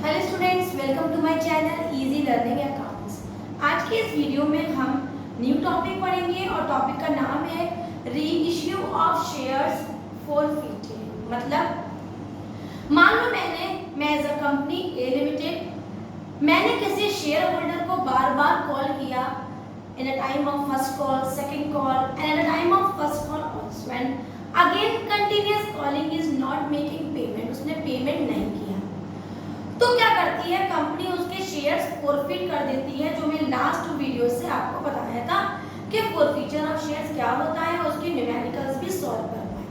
Hello students, welcome to my channel easy learning accounts. आज के इस वीडियो में हम न्यू टॉपिक पढ़ेंगे और टॉपिक का नाम है reissue of shares for future. मतलब मान लो मैं as a company A limited मैंने किसी शेयर होल्डर को बार बार कॉल किया in a time of first call, second call and at a time of first call also and again continuous calling is not making payment. उसने payment नहीं किया तो क्या करती है कंपनी, उसके शेयर्स फॉरफिट कर देती है। जो मैं लास्ट वीडियो से आपको बताया था कि फॉरफिचर ऑफ शेयर्स क्या होता है, उसके न्यूमेरिकल्स भी सॉल्व करना है।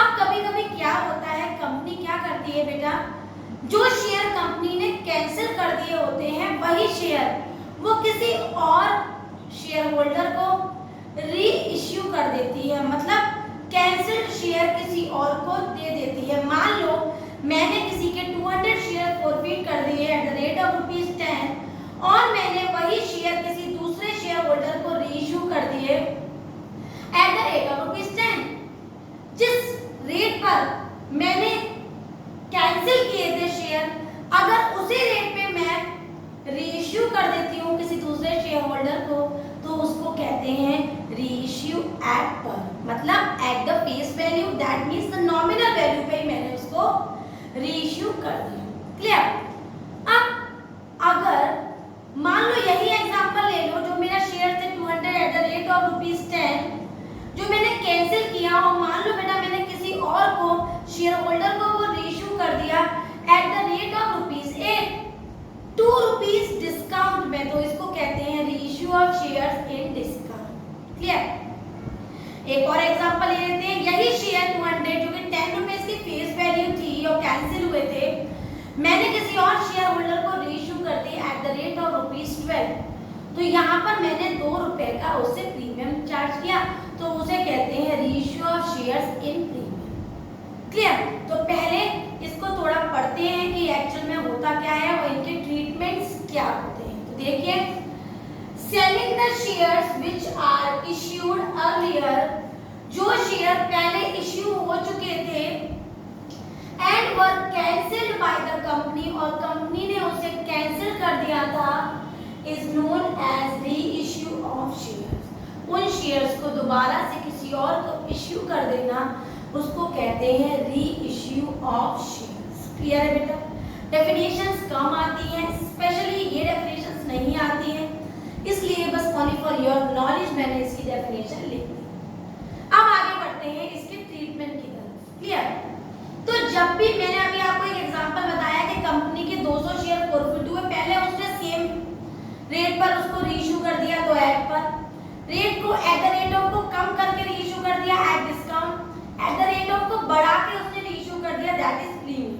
अब कभी-कभी क्या होता है, कंपनी क्या करती है बेटा, जो शेयर कंपनी ने कैंसिल कर दिए होते हैं वही शेयर वो किसी और शेयर होल्डर को री इश्यू कर देती है। मतलब कैंसिल्ड शेयर किसी और को दे देती है। मान लो मैंने किसी के 200 शेयर फॉरफिट कर दिए एट द रेट ऑफ ₹10 और मैंने वही शेयर किसी दूसरे शेयर होल्डर को रीइश्यू कर दिए एट द रेट ऑफ ₹10। जिस रेट पर मैंने कैंसिल किए थे शेयर, अगर उसी रेट पे मैं रीइश्यू कर देती हूँ किसी दूसरे शेयर होल्डर को तो उसको कहते हैं रीइश्यू एट पर। मतलब at the face value, that means the nominal value पे ही मैंने उसको रीइश्यू कर दिया। क्लियर? अब अगर मान लो यही एग्जांपल ले लो, जो मेरा शेयर थे 200 एट द रेट ऑफ ₹10 जो मैंने कैंसिल किया, और मान लो बेटा मैंने किसी और को शेयर होल्डर को वो रीइश्यू कर दिया eight the rate of ₹8, ₹2 discount में, तो इसको कहते हैं reissue of shares in discount. Clear? एक और एग्जांपल ले लेते हैं। यही शेयर 200 जो कि ₹10 की फेस वैल्यू थी और कैंसिल हुए थे, मैंने किसी और शेयर होल्डर को रीइश्यू कर दी एट द रेट ऑफ ₹12। तो यहाँ पर मैंने ₹2 का उससे प्रीमियम चार्ज किया, तो उसे कहते हैं reissue of shares in premium. Clear? तो पहले इसको थोड़ा पढ़ते हैं कि एक्चुअल में होता क्या है और इनके ट्रीटमेंट्स क्या होते हैं। तो देखिए, selling the shares which are issued earlier, जो शेयर पहले इश्यू हो चुके थे and were cancelled by the company, और कंपनी ने उसे कैंसिल कर दिया था, is known as reissue of shares. उन शेयर्स को दोबारा से किसी और को इश्यू कर देना, उसको कहते हैं री इश्यू ऑफ शेयर्स। क्लियर है बेटा? डेफिनेशंस कम आती हैं, स्पेशली ये डेफिनेशंस नहीं आती हैं, इसलिए बस ओनली फॉर योर नॉलेज मैंने इसकी डेफिनेशन लिख दी। अब आगे बढ़ते हैं इसके ट्रीटमेंट की तरफ। क्लियर? तो जब भी मैंने अभी आपको एक एग्जांपल बताया कि कंपनी के 200 शेयर फॉरफिट हुए, पहले उसने सेम रेट पर उसको रीइश्यू कर दिया, तो एट पर रेट को एट द रेट ऑफ को कम करके रीइश्यू कर दिया at discount, at the rate of को बढ़ा के उसने रीइश्यू कर दिया, दैट इज प्रीमियम।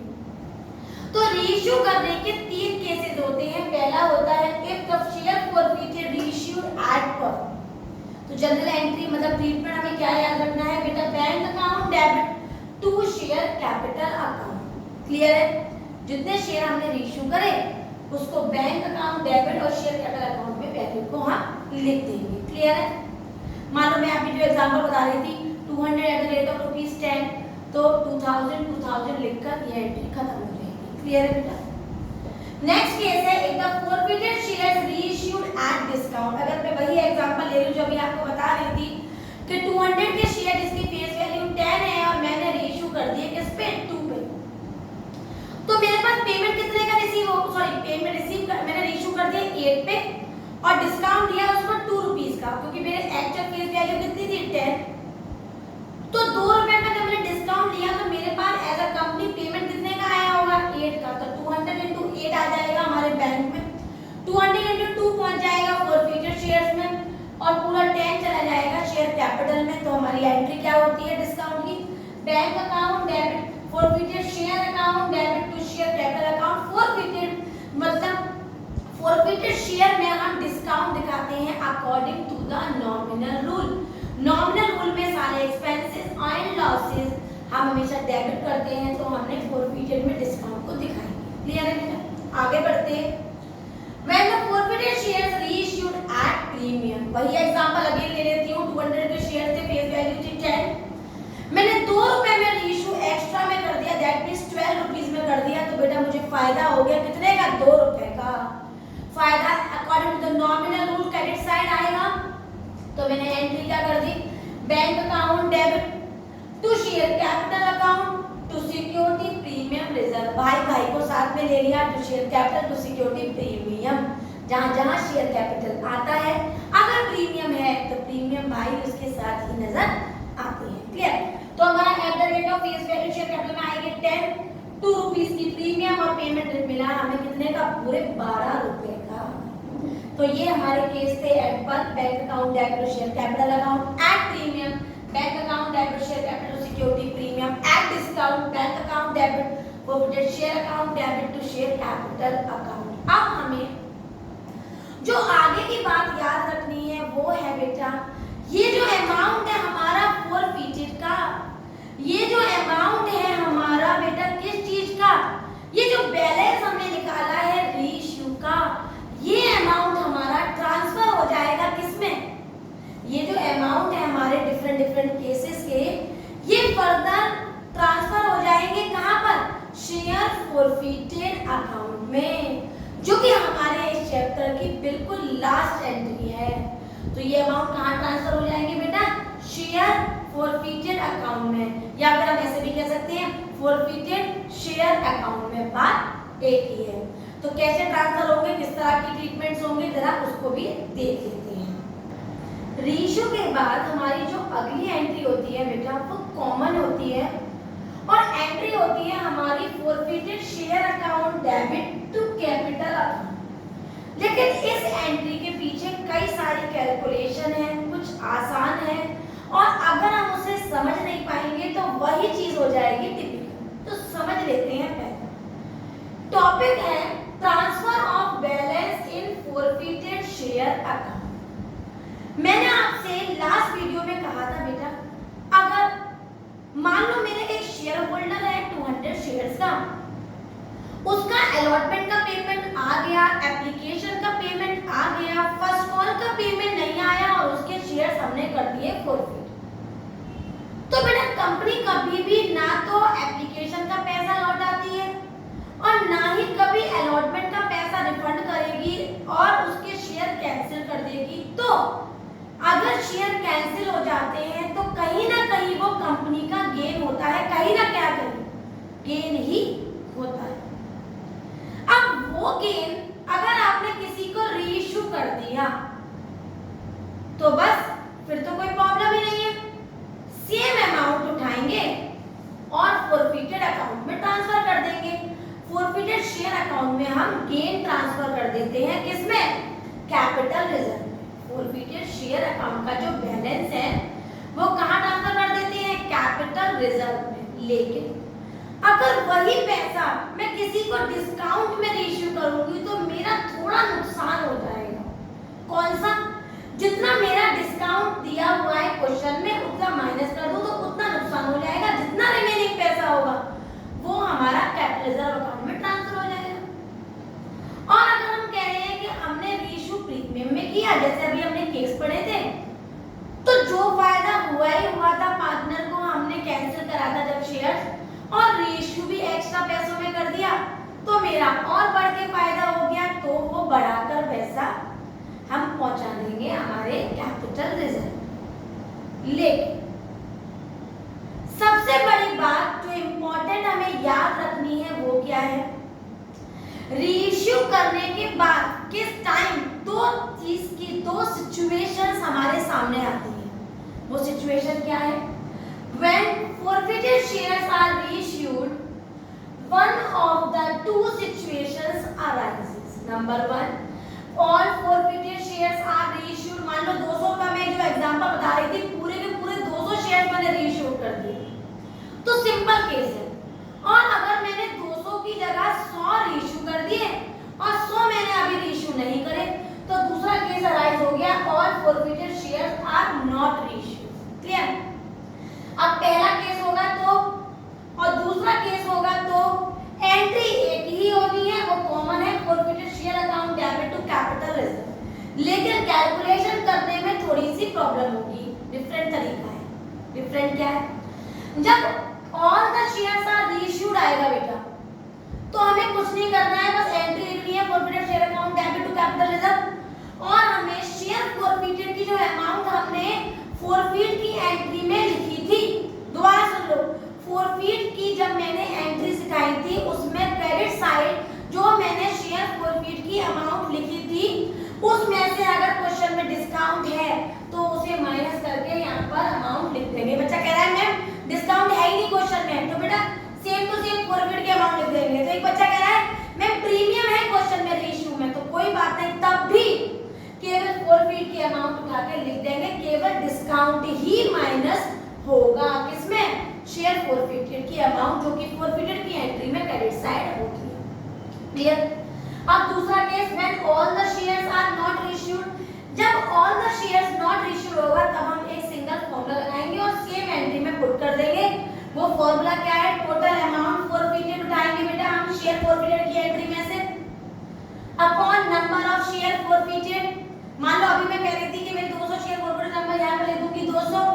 तो रीइश्यू करने के 3 केसेस होते हैं। पहला होता है if the share forfeited reissued at par. तो जनरल एंट्री मतलब ट्रीटमेंट हमें क्या याद रखना है बेटा, bank account debit to share capital account. Clear है? जितने शेयर हमने रीइश्यू करे उसको बैंक अकाउंट डेबिट और शेयर कैपिटल अकाउंट में वैल्यू को हम लिख देंगे। क्लियर है? मान लो मैं अभी जो एग्जांपल बता रही थी 200 एट द रेट ऑफ ₹10, तो 2000 लिखकर ये एंट्री खत्म हो जाएगी। क्लियर है बेटा? नेक्स्ट केस है if the forfeited shares reissued at discount. अगर मैं वही एग्जांपल ले लूं जो अभी आपको बता रही थी कि 200 के शेयर जिसकी फेस वैल्यू 10 है और मैंने रीइश्यू कर दिए किस पे, 2 पे, तो मेरे पास पेमेंट कितने का रिसीव हो, सॉरी पेमेंट रिसीव कर मैंने रीइश्यू कर दिया 8 पे और डिस्काउंट दिया उसको ₹2 का, क्योंकि मेरे एक्चुअल फेस वैल्यू कितनी थी 10। तो ₹2 का जब मैंने डिस्काउंट लिया तो मेरे पास एज अ कंपनी पेमेंट कितने का आया होगा, 8 का। तो 200 into 8 आ जाएगा हमारे बैंक में, 200 into 2 पहुंच जाएगा फॉरफिटेड शेयर्स में और पूरा 10 चला जाएगा शेयर कैपिटल में। तो हमारी एंट्री क्या होती है डिस्काउंट की, bank account debit forfeited share account debit to share capital account. Forfeited मतलब फॉरफिटेड शेयर में हम डिस्काउंट दिखाते हैं according to the nominal rule. Nominal rule में सारे एक्सपेंसेस एंड लॉसेस हम हमेशा डेबिट करते हैं, तो हमने फॉरफिटेड में डिस्काउंट को दिखाएंगे। क्लियर है बेटा? आगे बढ़ते हैं। When the forfeited shares reissued at premium, वही एग्जांपल अगेन ले लेती हूँ। 200 के शेयर थे, फेस वैल्यू थी 10, मैंने ₹2 में रीइश्यू एक्स्ट्रा में कर दिया, दैट मींस 12 रुपीज में कर दिया तो बेटा मुझे फायदा हो गया कितने का, 2 रुपए का फायदा। According to the nominal rule credit side आएगा, तो मैंने एंट्री क्या कर दी, bank account debit to share capital account to security premium reserve. भाई भाई को साथ में ले लिया, to share capital to security premium, जहां जहां शेयर कैपिटल आता है अगर प्रीमियम है तो प्रीमियम भाई उसके साथ ही नजर आती है। क्लियर? तो हमारा eight the rate of face value share capital में आएगी 10, 2 रुपीस की प्रीमियम और पेमेंट मिला हमें कितने का, पूरे 12 रुपए का। तो ये हमारे केस थे at par bank account debit share capital account, at premium bank account debit share capital security premium, at discount bank account debit forwarded share account debit to share capital account. अब हमें जो आगे की बात याद रखनी है वो है बेटा, ये जो अमाउंट है हमारा फॉरफिटेड का, ये जो अमाउंट है हमारा बेटा किस चीज का, ये जो बैलेंस हमने निकाला है रीइश्यू का, ये अमाउंट हमारा ट्रांसफर हो जाएगा किसमें, ये जो अमाउंट है हमारे डिफरेंट डिफरेंट केसेस के, ये फर्दर ट्रांसफर हो जाएंगे कहां पर, शेयर फॉरफिटेड अकाउंट में, जो कि हमारे इस चैप्टर की बिल्कुल लास्ट एंट्री है। तो ये अमाउंट कहां ट्रांसफर हो जाएंगे बेटा, शेयर फॉरफिटेड अकाउंट में, या फिर हम ऐसे भी कह सकते हैं फॉरफिटेड शेयर अकाउंट में। बात एक ही है। तो कैसे ट्रांसफर होंगे, किस तरह की ट्रीटमेंट्स होंगे, जरा उसको भी देख लेते हैं। रीइश्यू के बाद हमारी जो अगली एंट्री होती है बेटा वो कॉमन होती है, और एंट्री होती है हमारी forfeited share account debit to capital account. लेकिन इस एंट्री के पीछे कई सारी कैलकुलेशन है, कुछ आसान है, और अगर हम उसे समझ नहीं पाएंगे तो वही चीज हो जाएगी टिपिकल। तो समझ लेते हैं पहले। टॉपिक है transfer of balance in forfeited share account. मैंने आपसे लास्ट वीडियो में कहा था बेटा, अगर मान लो मेरे एक शेयर होल्डर है 200 शेयर्स का, उसका अलॉटमेंट का पेमेंट आ गया, एप्लीकेशन का पेमेंट आ गया, फर्स्ट कॉल का पेमेंट नहीं आया और उसके शेयर्स हमने कर दिए फॉरफिट। तो बेटा कंपनी कभी भी ना तो एप्लीकेशन का पैसा लौटाती है और ना ही कभी अलॉटमेंट का पैसा रिफंड करेगी और उसके शेयर कैंसिल कर देगी। तो अगर शेयर कैंसिल हो जाते हैं तो कहीं ना कहीं वो कंपनी का गेन होता है, कहीं ना क्या कहीं गेन ही होता है। अब वो गेन अगर आपने किसी को रीइश्यू कर दिया तो बस फिर तो कोई प्रॉब्लम ही नहीं है, सेम अमाउंट उठाएंगे और फॉरफिटेड अकाउंट में ट्रांसफर कर देंगे। फॉरफिटेड शेयर अकाउंट में हम गेन ट्रांसफर कर देते हैं किसमें, capital reserve. Forfeited share account का जो बैलेंस है वो कहां ट्रांसफर कर देते हैं, कैपिटल रिजर्व में। लेकिन अगर वही पैसा मैं किसी को डिस्काउंट में रीइश्यू करूंगी तो मेरा थोड़ा नुकसान हो जाएगा। कौन सा, जितना मेरा डिस्काउंट दिया हुआ है क्वेश्चन में उतना माइनस कर दूं तो उतना नुकसान हो जाएगा, जितना रिमेनिंग पैसा होगा वो हमारा कैपिटल रिजर्व अकाउंट में ट्रांसफर हो जाएगा। और अगर हम कह रहे हैं कि हमने रीइश्यू प्रीमियम में किया, जैसे अभी हमने केस पढ़े थे, तो जो फायदा हुआ ही हुआ था, पार्टनर को हमने कैंसिल करा था जब शेयर्स, और रीइश्यू भी एक्स्ट्रा पैसों में कर दिया तो मेरा और बढ़ के फायदा हो गया, तो वो बढ़ाकर पैसा हम पहुंचा देंगे हमारे कैपिटल रिजर्व। लेकिन सबसे बड़ी बात जो इंपॉर्टेंट हमें याद रखनी है वो क्या है, रीइश्यू करने के बाद किस टाइम दो सिचुएशंस हमारे सामने आती है। वो सिचुएशन क्या है, when forfeited shares are reissued, one of the two situations arises. Number one, all forfeited shares are reissued. मान लो 200 का मैं जो एग्जांपल बता रही थी, पूरे के पूरे 200 शेयर मैंने रीइश्यू कर दिए, तो सिंपल केस है। और अगर मैंने 200 की जगह 100 रीइश्यू कर दिए और 100 मैंने अभी रीइश्यू नहीं करे, तो दूसरा केस अराइज हो गया, all forfeited shares are not reissued. Clear? अब पहला केस होगा तो, और दूसरा केस होगा तो एंट्री एक ही होनी है, वो कॉमन है, forfeited share account debit to capital reserve. लेकिन कैलकुलेशन करने में थोड़ी सी प्रॉब्लम होगी, डिफरेंट तरीका है। डिफरेंट क्या है, जब all the shares are reissued आएगा बेटा, तो हमें कुछ नहीं करना है, बस एंट्री लिखनी है forfeited share account debit to capital reserve, और हमें शेयर फॉरफिटेड की जो अमाउंट हमने फॉरफिट की एंट्री में लिखी थी, दोबारा सुन लो, फॉरफिट की जब मैंने एंट्री सिखाई थी उसमें क्रेडिट साइड जो मैंने शेयर फॉरफिट की अमाउंट लिखी थी उसमें से अगर क्वेश्चन में डिस्काउंट है तो उसे माइनस करके यहाँ पर अमाउंट लिख देंगे। बच्चा कह रहा है मैम डिस्काउंट है ही नहीं क्वेश्चन में, तो बेटा सेम टू सेम फॉरफिट की अमाउंट लिख देंगे। तो एक बच्चा कह रहा है मैम प्रीमियम है क्वेश्चन में रीइश्यू में, तो कोई बात नहीं, तब भी केवल फॉरफिट की अमाउंट उठा के लिख देंगे, केवल डिस्काउंट ही माइनस होगा किसमें, शेयर फॉरफिटेड की अमाउंट जो कि फॉरफिटेड की एंट्री में क्रेडिट साइड होगी। क्लियर। अब दूसरा case when all the shares are not reissued, जब all the shares not reissued होगा तब हम एक सिंगल फॉर्मूला लगाएंगे और सेम एंट्री में पुट कर देंगे। वो फॉर्मूला क्या है, टोटल अमाउंट फॉरफिटेड उठाएंगे बेटा हम शेयर फॉरफिटेड की एंट्री में से upon number of share forfeited. मान लो अभी मैं कह रही थी कि मैं 200 शेयर फॉरफिटेड नंबर यहां पर लिख दूंगी 200,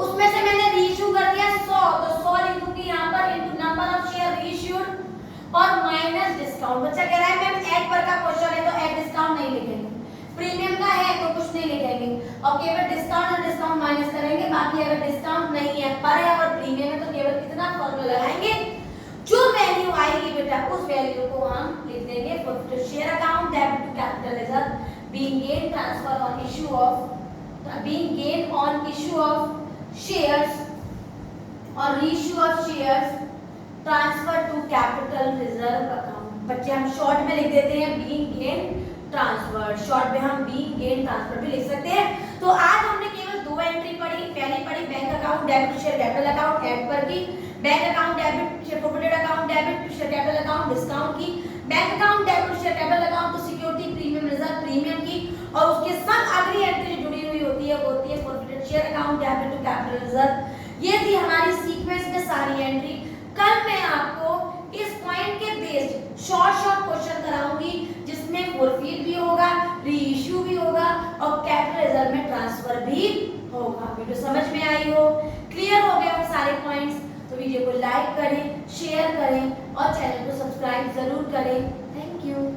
उसमें से मैंने रीइश्यू कर दिया 100, तो 100 लिख दूंगी यहां पर into number of share reissued और माइनस डिस्काउंट। बच्चा कह रहा है मैम एड पर का क्वेश्चन है तो एड डिस्काउंट नहीं लिखेंगे, प्रीमियम का है तो कुछ नहीं लिखेंगे और केवल डिस्काउंट और डिस्काउंट माइनस करेंगे। बाकी अगर डिस्काउंट नहीं है पर है और प्रीमियम है तो केवल कितना फॉर्मूला लगाएंगे, जो वैल्यू आएगी बेटा उस वैल्यू को हम लिख देंगे forfeited share account debit to capital reserve being gain transfer on issue of being gain on issue of shares और reissue of shares transfer to capital reserve account. बच्चे हम शॉर्ट में लिख देते हैं बीइंग गेन ट्रांसफर, शॉर्ट में हम being gain transfer भी लिख सकते हैं। तो आज हमने केवल दो एंट्री पढ़ी, पहली पढ़ी bank account debit to share capital account at par की, bank account debit share forfeited account debit to share capital account discount की, bank account debit to share capital account to security premium reserve premium की, और उसके संग अगली entry जुड़ी हुई होती है वो होती है forfeited share account debit to capital reserve. ये थी हमारी सीक्वेंस में सारी एंट्री। कल मैं आपको इस पॉइंट के बेस्ड शॉर्ट क्वेश्चन कराऊंगी जिसमें फॉरफिट भी होगा, रीइश्यू भी होगा और कैपिटल रिजर्व में ट्रांसफर भी होगा। वीडियो समझ में आई हो, क्लियर हो गए हो सारे पॉइंट्स, तो वीडियो को लाइक करें, शेयर करें और चैनल को सब्सक्राइब जरूर करें। Thank you.